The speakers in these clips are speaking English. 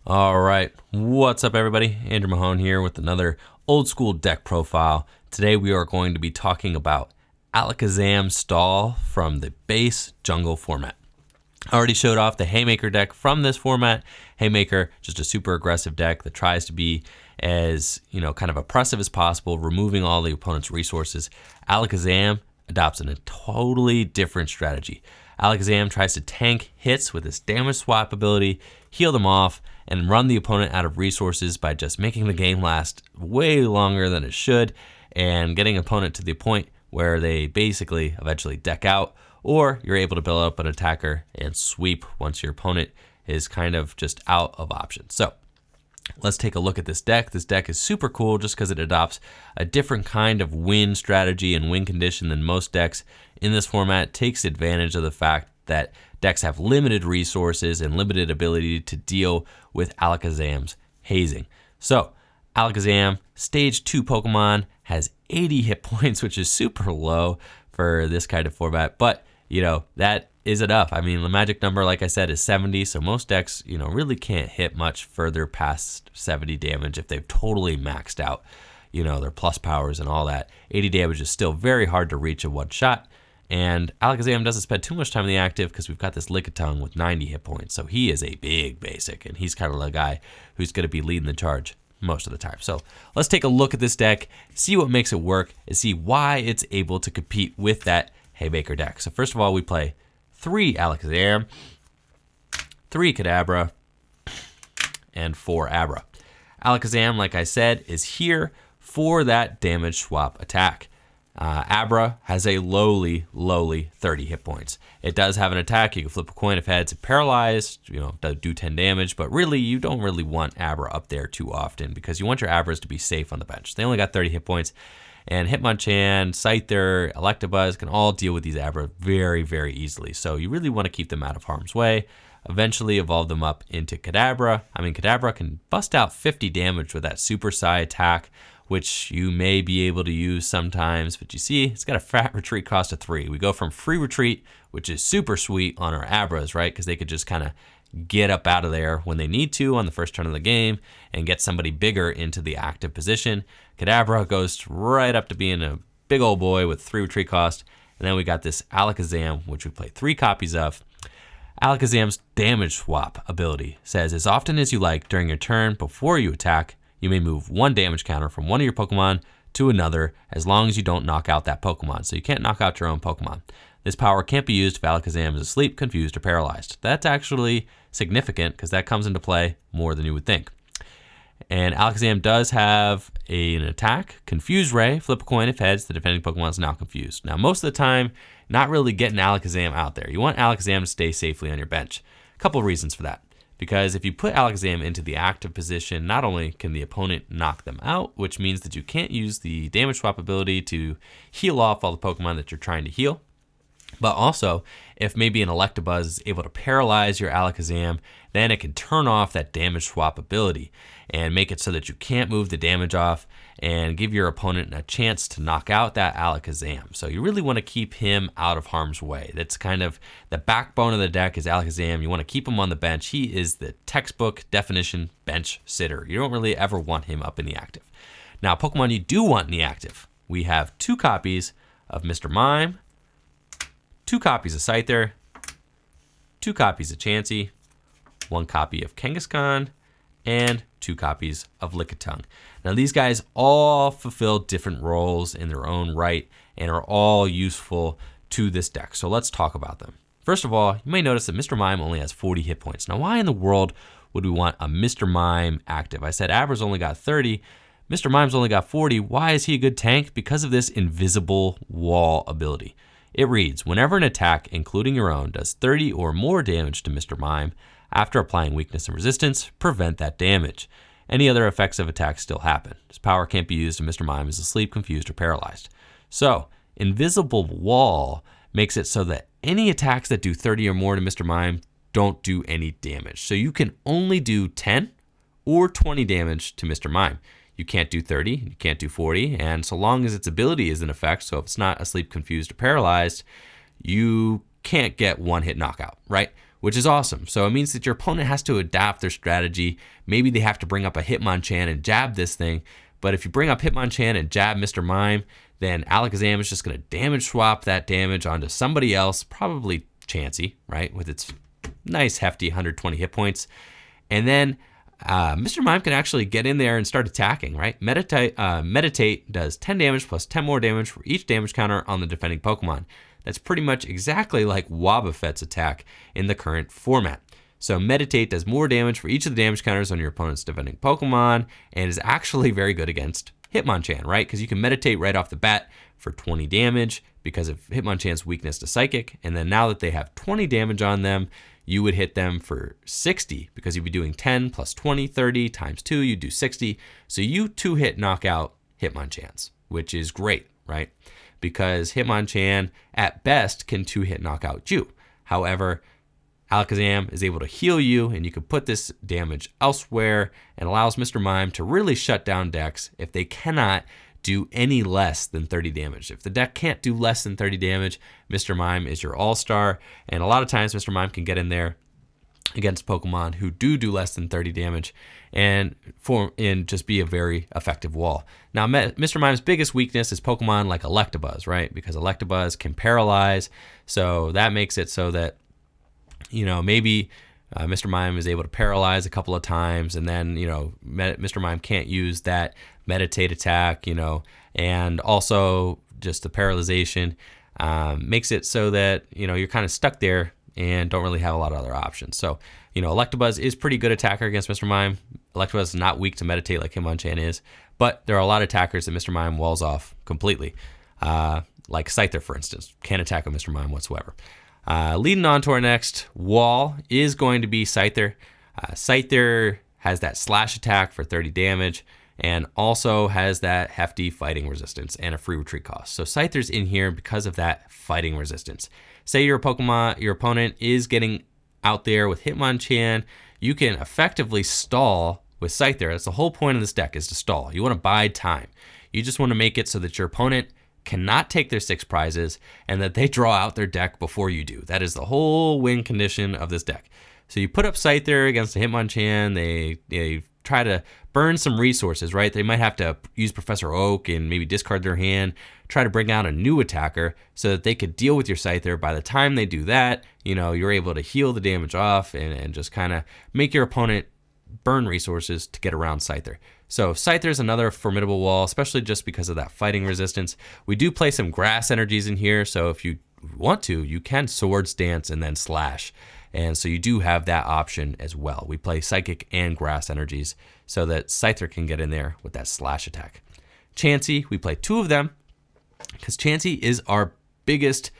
All right, what's up everybody? Andrew Mahone here with another old school deck profile. Today we are going to be talking about Alakazam Stall from the base jungle format. I already showed off the Haymaker deck from this format. Haymaker, just a super aggressive deck that tries to be as, kind of oppressive as possible, removing all the opponent's resources. Alakazam adopts a totally different strategy. Alakazam tries to tank hits with his damage swap ability, heal them off, and run the opponent out of resources by just making the game last way longer than it should and getting opponent to the point where they basically eventually deck out, or you're able to build up an attacker and sweep once your opponent is kind of just out of options. So let's take a look at this deck. This deck is super cool just because it adopts a different kind of win strategy and win condition than most decks in this format. It takes advantage of the fact that decks have limited resources and limited ability to deal with Alakazam's hazing. So Alakazam, stage 2 Pokemon, has 80 hit points, which is super low for this kind of format, but that is enough. I mean, the magic number, like I said, is 70, so most decks, really can't hit much further past 70 damage if they've totally maxed out, their plus powers and all that. 80 damage is still very hard to reach in one shot, and Alakazam doesn't spend too much time in the active because we've got this Lickitung with 90 hit points, so he is a big basic, and he's kind of the guy who's going to be leading the charge most of the time. So let's take a look at this deck, see what makes it work, and see why it's able to compete with that Haymaker deck. So first of all, we play 3 Alakazam, 3 Kadabra, and 4 Abra. Alakazam, like I said, is here for that damage swap attack. Abra has a lowly 30 hit points. It does have an attack. You can flip a coin if heads and paralyzed, do 10 damage, but really you don't really want Abra up there too often because you want your Abras to be safe on the bench. They only got 30 hit points, and Hitmonchan, Scyther, Electabuzz can all deal with these Abra very, very easily. So you really want to keep them out of harm's way. Eventually evolve them up into Kadabra. Kadabra can bust out 50 damage with that Super Psy attack, which you may be able to use sometimes, but you see, it's got a fat retreat cost of 3. We go from free retreat, which is super sweet on our Abras, right? Because they could just kind of get up out of there when they need to on the first turn of the game and get somebody bigger into the active position. Kadabra goes right up to being a big old boy with 3 retreat cost. And then we got this Alakazam, which we play 3 copies of. Alakazam's damage swap ability says, as often as you like during your turn before you attack, you may move 1 damage counter from one of your Pokemon to another as long as you don't knock out that Pokemon. So you can't knock out your own Pokemon. This power can't be used if Alakazam is asleep, confused, or paralyzed. That's actually significant because that comes into play more than you would think. And Alakazam does have an attack, Confuse Ray, flip a coin if heads, the defending Pokemon is now confused. Now, most of the time, not really getting Alakazam out there. You want Alakazam to stay safely on your bench. A couple of reasons for that. Because if you put Alakazam into the active position, not only can the opponent knock them out, which means that you can't use the damage swap ability to heal off all the Pokemon that you're trying to heal, but also if maybe an Electabuzz is able to paralyze your Alakazam, then it can turn off that damage swap ability and make it so that you can't move the damage off and give your opponent a chance to knock out that Alakazam. So you really want to keep him out of harm's way. That's kind of the backbone of the deck is Alakazam. You want to keep him on the bench. He is the textbook definition bench sitter. You don't really ever want him up in the active. Now, Pokemon you do want in the active. We have 2 copies of Mr. Mime, 2 copies of Scyther, 2 copies of Chauncey, 1 copy of Kangaskhan, and 2 copies of Lickitung. Now these guys all fulfill different roles in their own right and are all useful to this deck. So let's talk about them. First of all, you may notice that Mr. Mime only has 40 hit points. Now why in the world would we want a Mr. Mime active? I said Abra's only got 30. Mr. Mime's only got 40. Why is he a good tank? Because of this invisible wall ability. It reads, whenever an attack, including your own, does 30 or more damage to Mr. Mime, after applying weakness and resistance, prevent that damage. Any other effects of attack still happen. His power can't be used if Mr. Mime is asleep, confused, or paralyzed. So, invisible wall makes it so that any attacks that do 30 or more to Mr. Mime don't do any damage. So you can only do 10 or 20 damage to Mr. Mime. You can't do 30, you can't do 40, and so long as its ability is in effect, so if it's not asleep, confused, or paralyzed, you can't get 1-hit knockout, right? which is awesome. So it means that your opponent has to adapt their strategy. Maybe they have to bring up a Hitmonchan and jab this thing. But if you bring up Hitmonchan and jab Mr. Mime, then Alakazam is just going to damage swap that damage onto somebody else, probably Chauncey, right, with its nice hefty 120 hit points. And then Mr. Mime can actually get in there and start attacking, right? Meditate does 10 damage plus 10 more damage for each damage counter on the defending Pokemon. That's pretty much exactly like Wobbuffet's attack in the current format. So Meditate does more damage for each of the damage counters on your opponent's defending Pokemon and is actually very good against Hitmonchan, right? Because you can Meditate right off the bat for 20 damage because of Hitmonchan's weakness to Psychic. And then now that they have 20 damage on them, you would hit them for 60 because you'd be doing 10 plus 20, 30 times 2, you do 60. So you 2-hit knock out Hitmonchans, which is great, right? Because Hitmonchan at best can 2-hit knock out you. However, Alakazam is able to heal you, and you can put this damage elsewhere and allows Mr. Mime to really shut down decks if they cannot do any less than 30 damage. If the deck can't do less than 30 damage, Mr. Mime is your all-star, and a lot of times Mr. Mime can get in there against Pokemon who do less than 30 damage and just be a very effective wall. Now, Mr. Mime's biggest weakness is Pokemon like Electabuzz, right? Because Electabuzz can paralyze, so that makes it so that maybe Mr. Mime is able to paralyze a couple of times, and then, Mr. Mime can't use that Meditate attack, and also just the paralyzation makes it so that, you're kind of stuck there and don't really have a lot of other options. So, Electabuzz is pretty good attacker against Mr. Mime. Electabuzz is not weak to Meditate like Hitmonchan is, but there are a lot of attackers that Mr. Mime walls off completely. Like Scyther, for instance, can't attack with Mr. Mime whatsoever. Leading on to our next wall is going to be Scyther. Scyther has that slash attack for 30 damage and also has that hefty fighting resistance and a free retreat cost. So Scyther's in here because of that fighting resistance. Say your opponent is getting out there with Hitmonchan, you can effectively stall with Scyther. That's the whole point of this deck, is to stall. You want to bide time. You just want to make it so that your opponent cannot take their 6 prizes and that they draw out their deck before you do. That is the whole win condition of this deck. So you put up Scyther against a Hitmonchan, they try to burn some resources, right? They might have to use Professor Oak and maybe discard their hand, try to bring out a new attacker so that they could deal with your Scyther. By the time they do that, you're able to heal the damage off and just kind of make your opponent burn resources to get around Scyther. So Scyther is another formidable wall, especially just because of that fighting resistance. We do play some grass energies in here, so if you want to, you can Swords Dance and then slash. And so you do have that option as well. We play Psychic and Grass energies so that Scyther can get in there with that slash attack. Chauncey, we play 2 of them because Chauncey is our biggest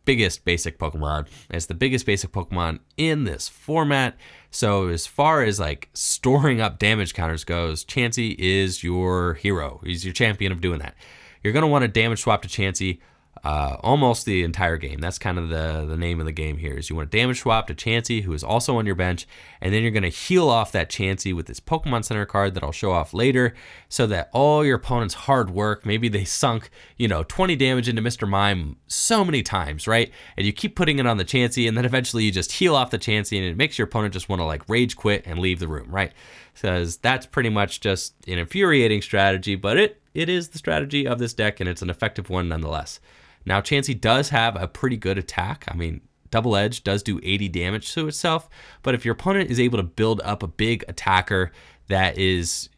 basic Pokemon. It's the biggest basic Pokemon in this format. So as far as like storing up damage counters goes, Chauncey is your hero. He's your champion of doing that. You're going to want to damage swap to Chauncey almost the entire game. That's kind of the name of the game here, is you want to damage swap to Chauncey, who is also on your bench, and then you're going to heal off that Chauncey with this Pokemon Center card that I'll show off later, so that all your opponent's hard work, maybe they sunk 20 damage into Mr. Mime so many times, right? And you keep putting it on the Chauncey, and then eventually you just heal off the Chauncey, and it makes your opponent just want to like rage quit and leave the room, right? Because that's pretty much just an infuriating strategy, but it is the strategy of this deck, and it's an effective one nonetheless. Now, Chauncey does have a pretty good attack. I mean, Double Edge does do 80 damage to itself, but if your opponent is able to build up a big attacker that is,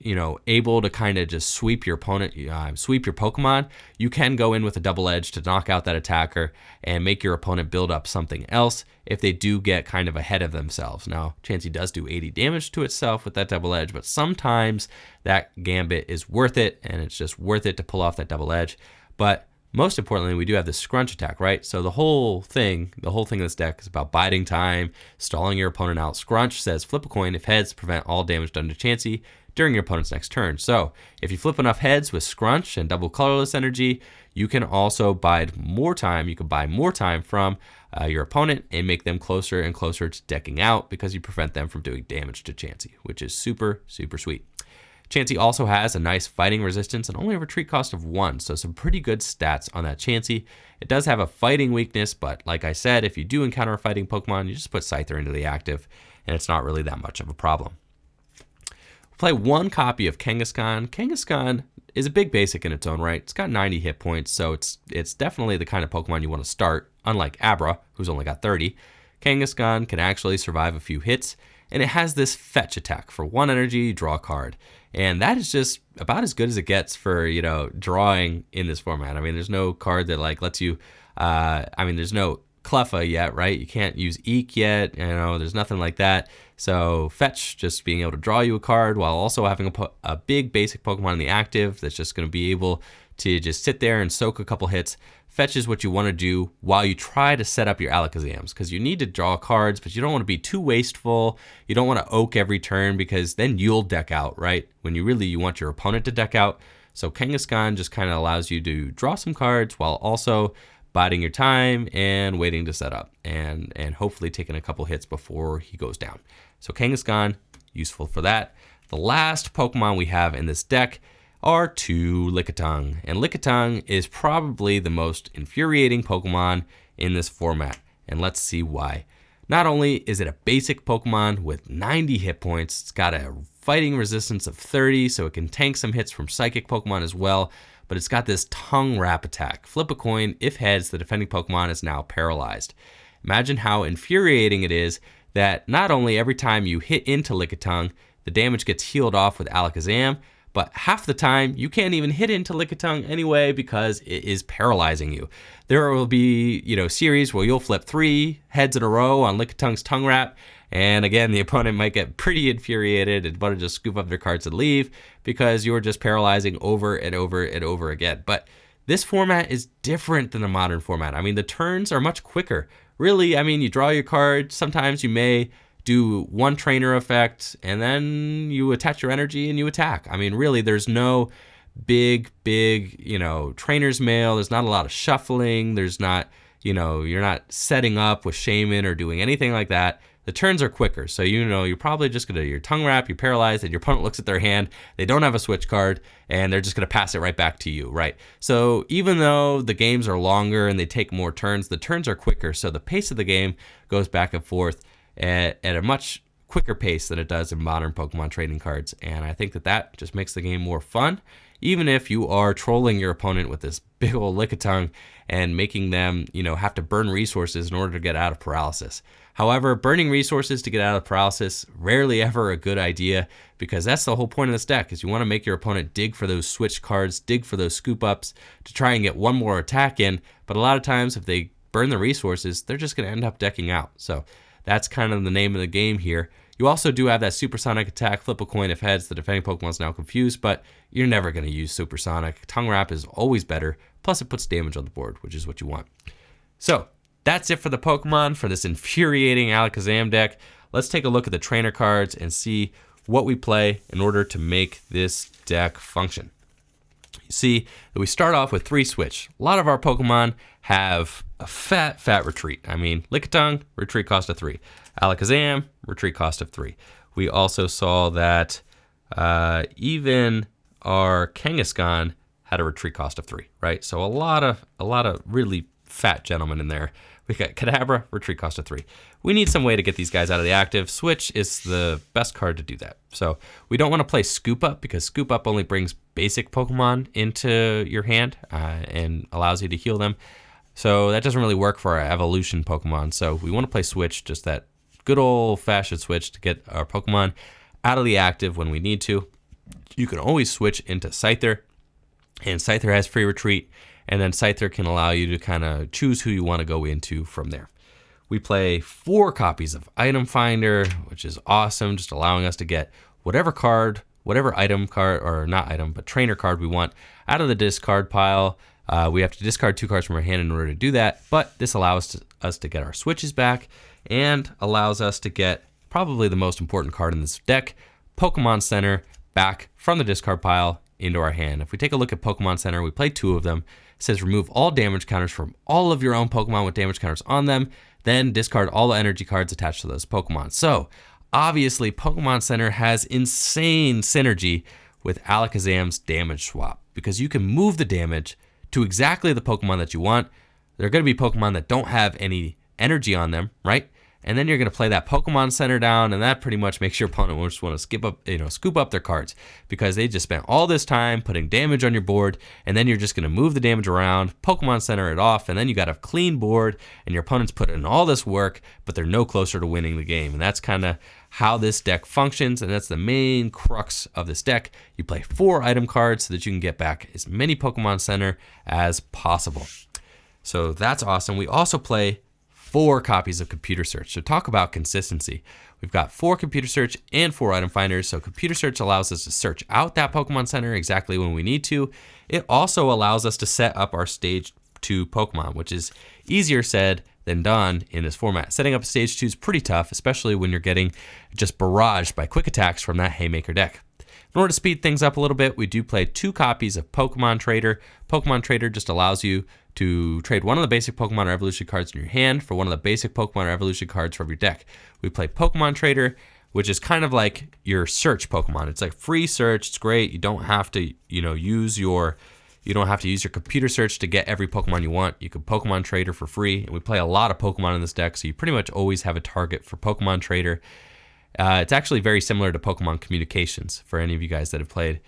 able to kind of just sweep your opponent, sweep your Pokemon, you can go in with a Double Edge to knock out that attacker and make your opponent build up something else if they do get kind of ahead of themselves. Now, Chauncey does do 80 damage to itself with that Double Edge, but sometimes that Gambit is worth it, and it's just worth it to pull off that Double Edge. But most importantly, we do have the Scrunch attack, right? So the whole thing of this deck is about biding time, stalling your opponent out. Scrunch says flip a coin if heads, prevent all damage done to Chauncey during your opponent's next turn. So if you flip enough heads with Scrunch and double colorless energy, you can also bide more time. You can buy more time from your opponent and make them closer and closer to decking out because you prevent them from doing damage to Chauncey, which is super, super sweet. Chauncey also has a nice fighting resistance and only a retreat cost of 1, so some pretty good stats on that Chauncey. It does have a fighting weakness, but like I said, if you do encounter a fighting Pokemon, you just put Scyther into the active, and it's not really that much of a problem. We'll play 1 copy of Kangaskhan. Kangaskhan is a big basic in its own right. It's got 90 hit points, so it's definitely the kind of Pokemon you want to start, unlike Abra, who's only got 30. Kangaskhan can actually survive a few hits, and it has this fetch attack. For 1 energy, draw a card. And that is just about as good as it gets for, drawing in this format. I mean, there's no card that lets you, there's no Cleffa yet, right? You can't use Eek yet, there's nothing like that. So fetch, just being able to draw you a card while also having a big basic Pokemon in the active that's just going to be able to just sit there and soak a couple hits. Fetch is what you want to do while you try to set up your Alakazams, because you need to draw cards, but you don't want to be too wasteful. You don't want to oak every turn, because then you'll deck out, right? When you want your opponent to deck out. So Kangaskhan just kind of allows you to draw some cards while also biding your time and waiting to set up, and hopefully taking a couple hits before he goes down. So Kangaskhan, useful for that. The last Pokemon we have in this deck are 2 Lickitung. And Lickitung is probably the most infuriating Pokemon in this format. And let's see why. Not only is it a basic Pokemon with 90 hit points, it's got a fighting resistance of 30, so it can tank some hits from Psychic Pokemon as well, but it's got this tongue wrap attack. Flip a coin. If heads, the defending Pokemon is now paralyzed. Imagine how infuriating it is that not only every time you hit into Lickitung, the damage gets healed off with Alakazam, but half the time you can't even hit into Lickitung anyway because it is paralyzing you. There will be, series where you'll flip 3 heads in a row on Lickitung's tongue wrap, and again, the opponent might get pretty infuriated and want to just scoop up their cards and leave because you're just paralyzing over and over and over again. But this format is different than the modern format. I mean, the turns are much quicker. Really, you draw your card. Sometimes you may do 1 trainer effect, and then you attach your energy and you attack. Really, there's no big, trainer's mail. There's not a lot of shuffling. There's not, you're not setting up with Shaman or doing anything like that. The turns are quicker, so you're probably just gonna your tongue wrap, you're paralyzed, and your opponent looks at their hand, they don't have a switch card, and they're just gonna pass it right back to you, right? So even though the games are longer and they take more turns, the turns are quicker, so the pace of the game goes back and forth at a much quicker pace than it does in modern Pokemon trading cards, and I think that just makes the game more fun, even if you are trolling your opponent with this big old Lickitung and making them, have to burn resources in order to get out of paralysis. However, burning resources to get out of paralysis, rarely ever a good idea, because that's the whole point of this deck, is you want to make your opponent dig for those switch cards, dig for those scoop ups to try and get 1 more attack in, but a lot of times if they burn the resources, they're just going to end up decking out. So that's kind of the name of the game here. You also do have that supersonic attack, flip a coin if heads, the defending Pokemon's now confused, but you're never going to use supersonic. Tongue wrap is always better, plus it puts damage on the board, which is what you want. So that's it for the Pokemon for this infuriating Alakazam deck. Let's take a look at the trainer cards and see what we play in order to make this deck function. You see that we start off with 3 switch. A lot of our Pokemon have a fat retreat. Lickitung, retreat cost of 3. Alakazam, retreat cost of 3. We also saw that even our Kangaskhan had a retreat cost of 3, right? So a lot of really fat gentlemen in there. We got Kadabra, retreat cost of 3. We need some way to get these guys out of the active. Switch is the best card to do that. So we don't want to play Scoop Up, because Scoop Up only brings basic Pokemon into your hand and allows you to heal them. So that doesn't really work for our evolution Pokemon. So we want to play Switch, just that good old-fashioned Switch to get our Pokemon out of the active when we need to. You can always switch into Scyther, and Scyther has free retreat, and then Scyther can allow you to kind of choose who you want to go into from there. We play 4 copies of Item Finder, which is awesome, just allowing us to get whatever card, whatever item card, or not item, but trainer card we want out of the discard pile. We have to discard 2 cards from our hand in order to do that, but this allows us to get our switches back and allows us to get probably the most important card in this deck, Pokemon Center, back from the discard pile into our hand. If we take a look at Pokemon Center, we play 2 of them. It says remove all damage counters from all of your own Pokemon with damage counters on them, then discard all the energy cards attached to those Pokemon. So obviously Pokemon Center has insane synergy with Alakazam's damage swap, because you can move the damage to exactly the Pokemon that you want. There are going to be Pokemon that don't have any energy on them, right? And then you're going to play that Pokemon Center down, and that pretty much makes your opponent just want to scoop up their cards, because they just spent all this time putting damage on your board, and then you're just going to move the damage around, Pokemon Center it off, and then you got a clean board, and your opponent's put in all this work, but they're no closer to winning the game. And that's kind of how this deck functions, and that's the main crux of this deck. You play 4 item cards so that you can get back as many Pokemon Center as possible. So that's awesome. We also play 4 copies of Computer Search. So talk about consistency. We've got 4 Computer Search and 4 Item Finders. So Computer Search allows us to search out that Pokemon Center exactly when we need to. It also allows us to set up our Stage 2 Pokemon, which is easier said than done in this format. Setting up Stage 2 is pretty tough, especially when you're getting just barraged by quick attacks from that Haymaker deck. In order to speed things up a little bit, we do play 2 copies of Pokemon Trader. Pokemon Trader just allows you to trade one of the basic Pokemon or Evolution cards in your hand for one of the basic Pokemon or Evolution cards from your deck. We play Pokemon Trader, which is kind of like your search Pokemon. It's like free search. It's great. You don't have to, use your Computer Search to get every Pokemon you want. You can Pokemon Trader for free, and we play a lot of Pokemon in this deck, so you pretty much always have a target for Pokemon Trader. It's actually very similar to Pokemon Communications for any of you guys that have played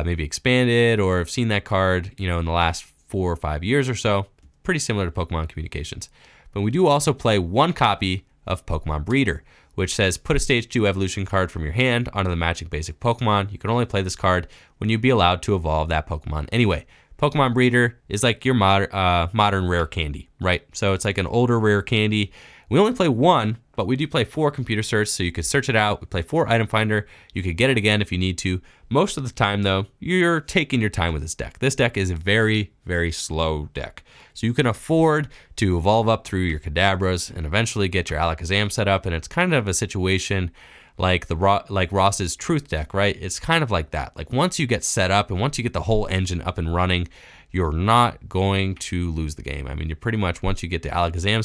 maybe Expanded or have seen that card, in the last 4 or 5 years or so. Pretty similar to Pokemon Communications. But we do also play 1 copy of Pokemon Breeder, which says put a Stage 2 Evolution card from your hand onto the matching basic Pokemon. You can only play this card when you'd be allowed to evolve that Pokemon anyway. Pokemon Breeder is like your modern rare candy, right? So it's like an older rare candy. We only play 1, but we do play 4 Computer Search, so you could search it out. We play 4 Item Finder. You could get it again if you need to. Most of the time, though, you're taking your time with this deck. This deck is a very, very slow deck. So you can afford to evolve up through your Kadabras and eventually get your Alakazam set up, and it's kind of a situation like Ross's Truth deck, right? It's kind of like that. Like once you get set up and once you get the whole engine up and running, you're not going to lose the game. I mean, you're pretty much, once you get the Alakazam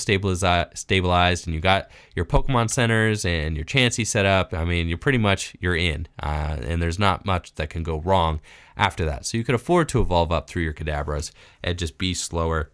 stabilized and you got your Pokemon Centers and your Chauncey set up, I mean, you're in. And there's not much that can go wrong after that. So you could afford to evolve up through your Kadabras and just be slower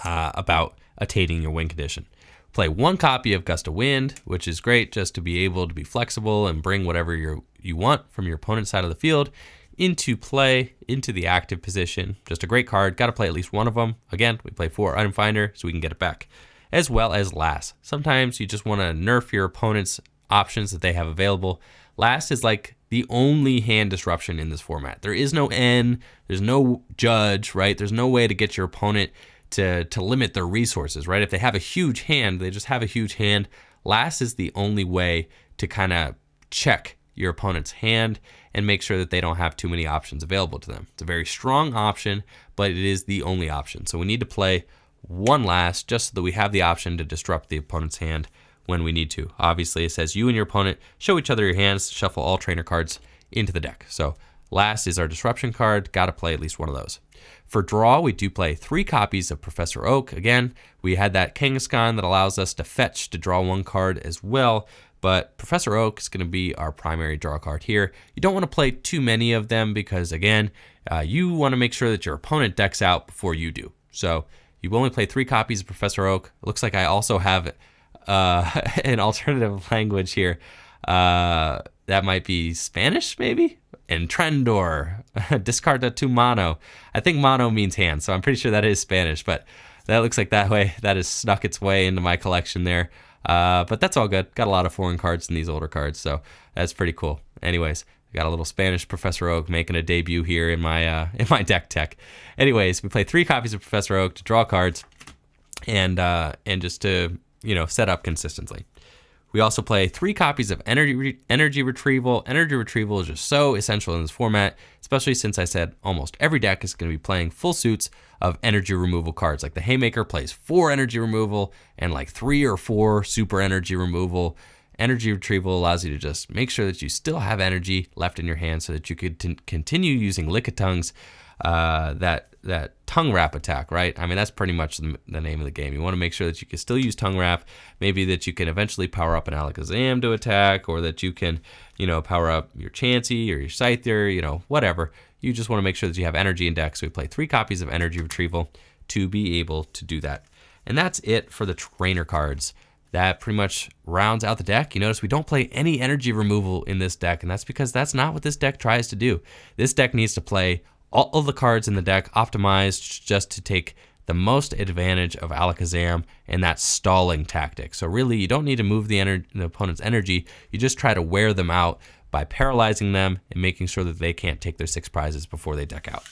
about attaining your win condition. Play 1 copy of Gust of Wind, which is great just to be able to be flexible and bring whatever you want from your opponent's side of the field into play, into the active position. Just a great card. Got to play at least 1 of them. Again, we play 4 Item Finder so we can get it back. As well as Last. Sometimes you just want to nerf your opponent's options that they have available. Last is like the only hand disruption in this format. There is no N, there's no judge, right? There's no way to get your opponent to limit their resources, right? If they have a huge hand, they just have a huge hand. Last is the only way to kind of check your opponent's hand and make sure that they don't have too many options available to them. It's a very strong option, but it is the only option. So we need to play 1 Last just so that we have the option to disrupt the opponent's hand when we need to. Obviously, it says you and your opponent show each other your hands, shuffle all trainer cards into the deck. So Last is our disruption card. Got to play at least 1 of those. For draw, we do play 3 copies of Professor Oak. Again, we had that Kangaskhan that allows us to fetch to draw 1 card as well, but Professor Oak is going to be our primary draw card here. You don't want to play too many of them because, again, you want to make sure that your opponent decks out before you do. So you only play 3 copies of Professor Oak. It looks like I also have an alternative language here. That might be Spanish, maybe? And Trendor, discard the 2 mono. I think mono means hand, so I'm pretty sure that is Spanish, but that looks like that has snuck its way into my collection there. But that's all good. Got a lot of foreign cards in these older cards, so that's pretty cool. Anyways, I got a little Spanish Professor Oak making a debut here in my deck tech. Anyways, we play 3 copies of Professor Oak to draw cards and just to set up consistently. We also play 3 copies of Energy Retrieval. Energy Retrieval is just so essential in this format, especially since I said almost every deck is going to be playing full suits of energy removal cards. Like the Haymaker plays 4 energy removal and like 3 or 4 super energy removal. Energy Retrieval allows you to just make sure that you still have energy left in your hand so that you could continue using Lickitungs that tongue wrap attack, right? I mean, that's pretty much the name of the game. You want to make sure that you can still use tongue wrap, maybe that you can eventually power up an Alakazam to attack, or that you can, power up your Chauncey or your Scyther, whatever. You just want to make sure that you have energy in deck. So we play 3 copies of Energy Retrieval to be able to do that. And that's it for the trainer cards. That pretty much rounds out the deck. You notice we don't play any energy removal in this deck, and that's because that's not what this deck tries to do. This deck needs to play all of the cards in the deck optimized just to take the most advantage of Alakazam and that stalling tactic. So really, you don't need to move the opponent's energy. You just try to wear them out by paralyzing them and making sure that they can't take their 6 prizes before they deck out.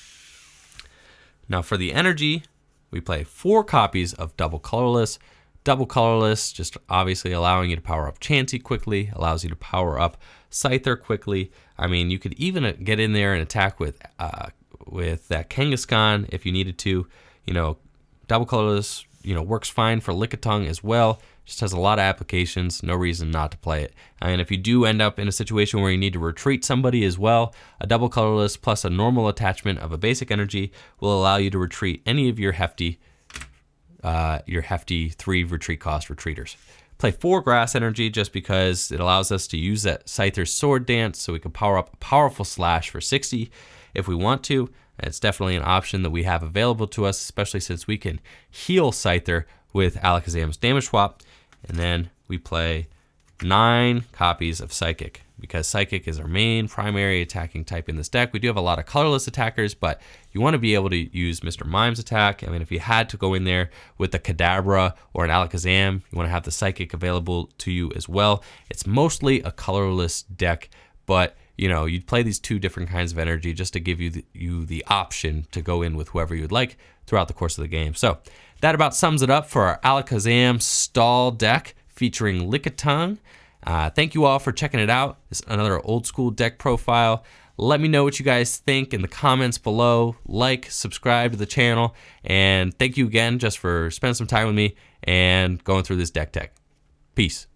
Now for the energy, we play 4 copies of Double Colorless. Double Colorless, just obviously allowing you to power up Chauncey quickly, allows you to power up Scyther quickly. I mean, you could even get in there and attack with that Kangaskhan if you needed to. Double Colorless, works fine for Lickitung as well. Just has a lot of applications, no reason not to play it. And if you do end up in a situation where you need to retreat somebody as well, a Double Colorless plus a normal attachment of a basic energy will allow you to retreat any of your hefty 3 retreat cost retreaters. Play 4 grass energy just because it allows us to use that Scyther's Sword Dance so we can power up a powerful slash for 60 if we want to. It's definitely an option that we have available to us, especially since we can heal Scyther with Alakazam's damage swap. And then we play 9 copies of Psychic, because Psychic is our main primary attacking type in this deck. We do have a lot of colorless attackers, but you want to be able to use Mr. Mime's attack. I mean, if you had to go in there with a Kadabra or an Alakazam, you want to have the Psychic available to you as well. It's mostly a colorless deck, but you'd play these 2 different kinds of energy just to give you the option to go in with whoever you'd like throughout the course of the game. So that about sums it up for our Alakazam Stall deck featuring Lickitung. Thank you all for checking it out. It's another old school deck profile. Let me know what you guys think in the comments below. Like, subscribe to the channel, and thank you again just for spending some time with me and going through this deck tech. Peace.